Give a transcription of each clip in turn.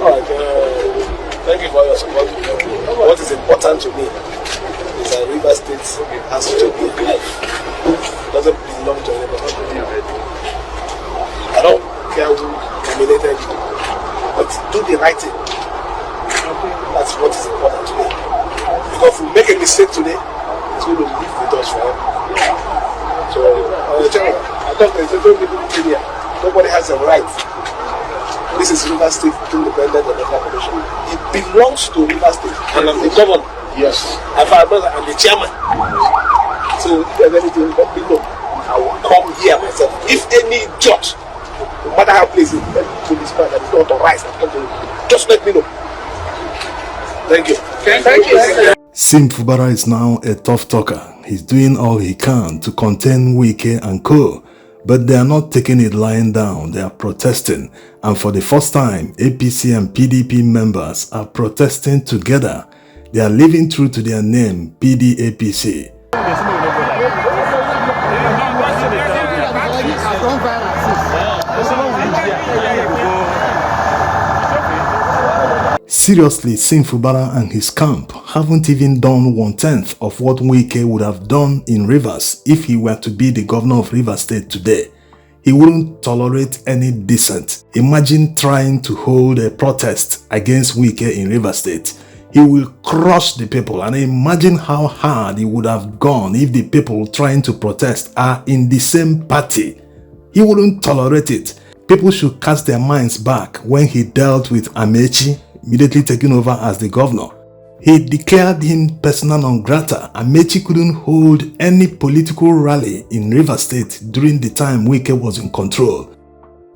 Alright, thank you for your support. What is important to me is that River State has to be life. It doesn't belong to anybody. I don't care who nominated you, but do the right thing. That's what is important to me. Because if we make a mistake today, it's going to live with us forever. So, I thought there's no people in here. Nobody has a right. This is River State Independent Electoral Commission. It belongs to River State. And I'm the governor. Yes. And I'm the chairman. So if there's anything, let me know. I will come here myself. If any judge, no matter how places, any policeman that is not authorized, just let me know. Thank you. Thank you. Sim Fubara is now a tough talker. He's doing all he can to contain Wike and co. But they are not taking it lying down, they are protesting. And for the first time, APC and PDP members are protesting together. They are living true to their name, PDAPC. Seriously, Sim Fubara and his camp haven't even done 1/10 of what Wike would have done in Rivers if he were to be the governor of Rivers State today. He wouldn't tolerate any dissent. Imagine trying to hold a protest against Wike in Rivers State. He will crush the people, and imagine how hard it would have gone if the people trying to protest are in the same party. He wouldn't tolerate it. People should cast their minds back when he dealt with Amechi, immediately taking over as the governor. He declared him persona non grata. Amechi couldn't hold any political rally in Rivers State during the time Wike was in control.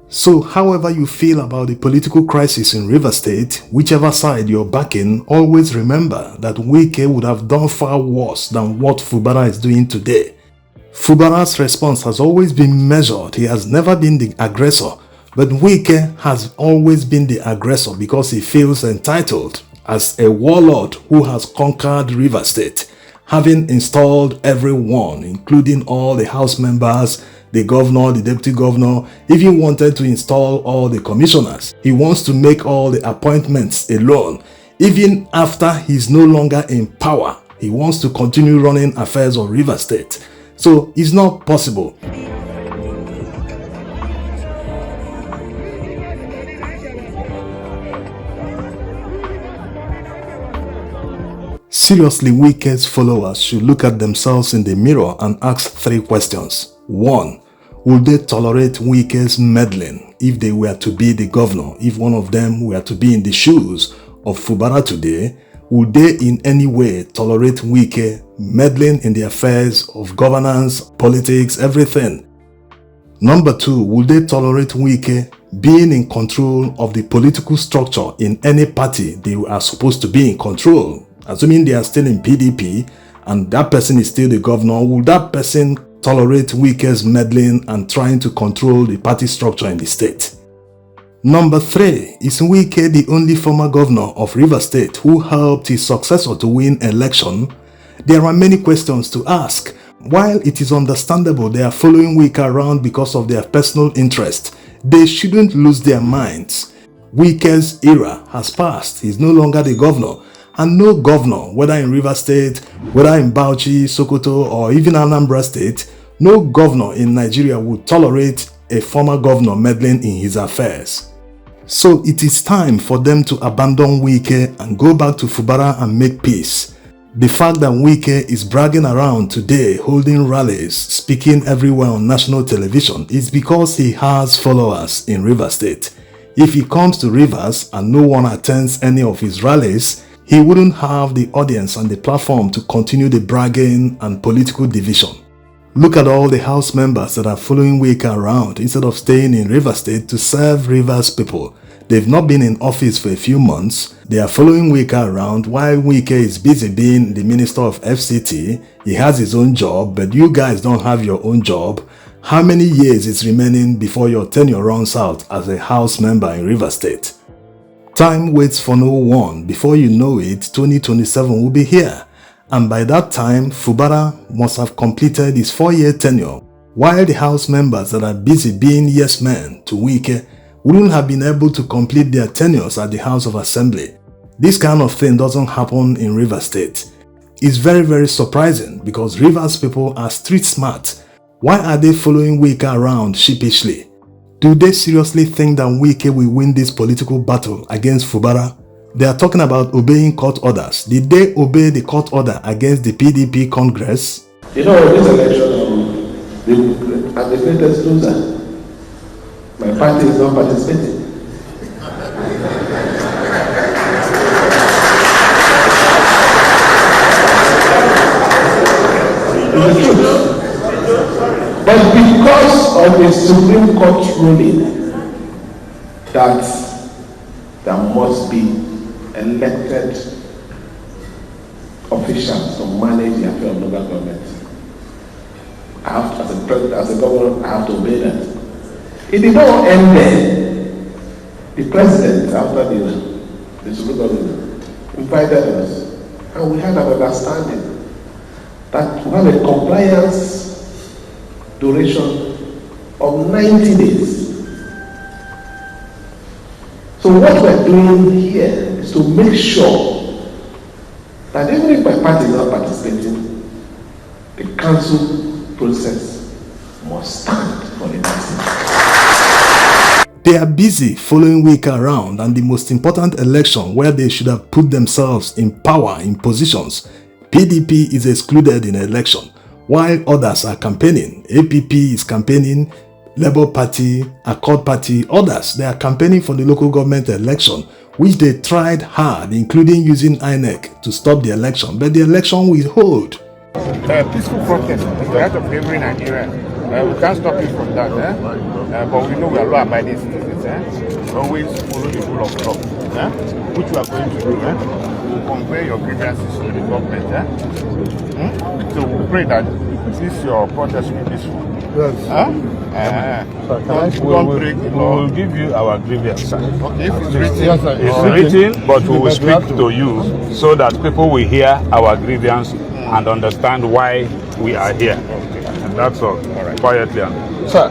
So however you feel about the political crisis in Rivers State, whichever side you're backing, always remember that Wike would have done far worse than what Fubara is doing today. Fubara's response has always been measured. He has never been the aggressor. But Wike has always been the aggressor because he feels entitled as a warlord who has conquered Rivers State, having installed everyone, including all the house members, the governor, the deputy governor, even wanted to install all the commissioners. He wants to make all the appointments alone. Even after he's no longer in power, he wants to continue running affairs of Rivers State. So it's not possible. Seriously, Wike's followers should look at themselves in the mirror and ask 3 questions. 1. Would they tolerate Wike's meddling if they were to be the governor? If one of them were to be in the shoes of Fubara today, would they in any way tolerate Wike meddling in the affairs of governance, politics, everything? Number 2, would they tolerate Wike being in control of the political structure in any party they are supposed to be in control? Assuming they are still in PDP and that person is still the governor, will that person tolerate Wike's meddling and trying to control the party structure in the state? Number 3, is Wike the only former governor of Rivers State who helped his successor to win election? There are many questions to ask. While it is understandable they are following Wike around because of their personal interest, they shouldn't lose their minds. Wike's era has passed. He is no longer the governor. And no governor, whether in Rivers State, whether in Bauchi, Sokoto, or even Anambra State, no governor in Nigeria would tolerate a former governor meddling in his affairs. So it is time for them to abandon Wike and go back to Fubara and make peace. The fact that Wike is bragging around today, holding rallies, speaking everywhere on national television is because he has followers in Rivers State. If he comes to Rivers and no one attends any of his rallies, he wouldn't have the audience and the platform to continue the bragging and political division. Look at all the house members that are following Wike around instead of staying in Rivers State to serve Rivers people. They've not been in office for a few months. They are following Wike around while Wike is busy being the Minister of FCT. He has his own job, but you guys don't have your own job. How many years is remaining before your tenure runs out as a house member in Rivers State? Time waits for no one. Before you know it, 2027 will be here. And by that time, Fubara must have completed his 4-year tenure, while the house members that are busy being yes men to Wike wouldn't have been able to complete their tenures at the House of Assembly. This kind of thing doesn't happen in Rivers State. It's very, very surprising because Rivers people are street smart. Why are they following Wike around sheepishly? Do they seriously think that Wike will win this political battle against Fubara? They are talking about obeying court orders. Did they obey the court order against the PDP Congress? You know, this election, I'm the greatest loser. My party is not participating. It's the truth. But because of the Supreme Court ruling that there must be elected officials to manage the affairs of local government, I have to, as a president, as a governor, I have to obey that. It did not end there. The president, after the Supreme Court invited us, and we had an understanding that we have a compliance duration of 90 days. So what we're doing here is to make sure that even if my party is not participating, the council process must stand for the council. They are busy following Wike around, and the most important election where they should have put themselves in power, in positions, PDP is excluded in election, while others are campaigning. APP is campaigning, Labour Party, Accord Party, others, they are campaigning for the local government election, which they tried hard, including using INEC to stop the election, but the election will hold. Peaceful protest is the right of every Nigerian. We can't stop you from that, but we know we are law-abiding citizens. Always follow the rule of law, which we are going to do. We'll convey your grievances to the government. So we pray that this your protest will be peaceful. Yes. Don't break the law. We will give you our grievance. Okay, if it's written, Yes, sir. it's written, but we will speak to you so that people will hear our grievance and understand why we are here. And that's all. Right. Quietly. Sir,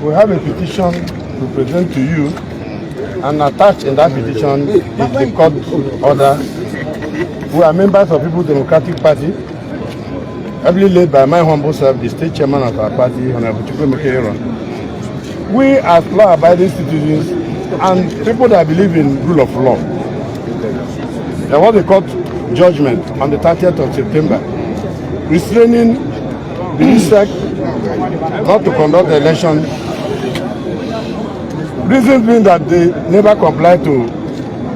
we have a petition to present to you, and attached in that petition is the court order. We are members of People's Democratic Party, heavily led by my humble self, the state chairman of our party, Honorable Chukwu. We as law-abiding citizens and people that believe in rule of law, there was a court judgment on the 30th of September restraining the ISEC not to conduct the election. Reason being that they never complied to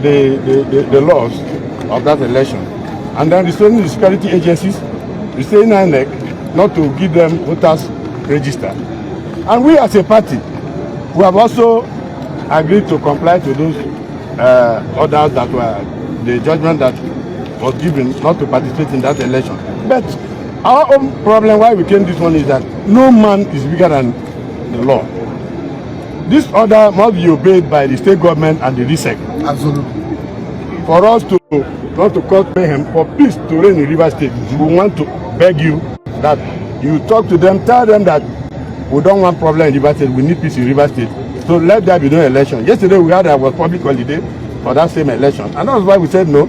the laws of that election. And then restraining the security agencies, restraining INEC not to give them voters register. And we as a party, we have also agreed to comply to those orders that were the judgment that was given not to participate in that election. But our own problem why we came this one is that no man is bigger than the law. This order must be obeyed by the state government and the RISEC. Absolutely. For us to not to cause mayhem, for peace to reign in Rivers State, we want to beg you that you talk to them, tell them that we don't want problem in Rivers State, we need peace in Rivers State. So let there be no election. Yesterday we had our public holiday for that same election, and that's why we said no.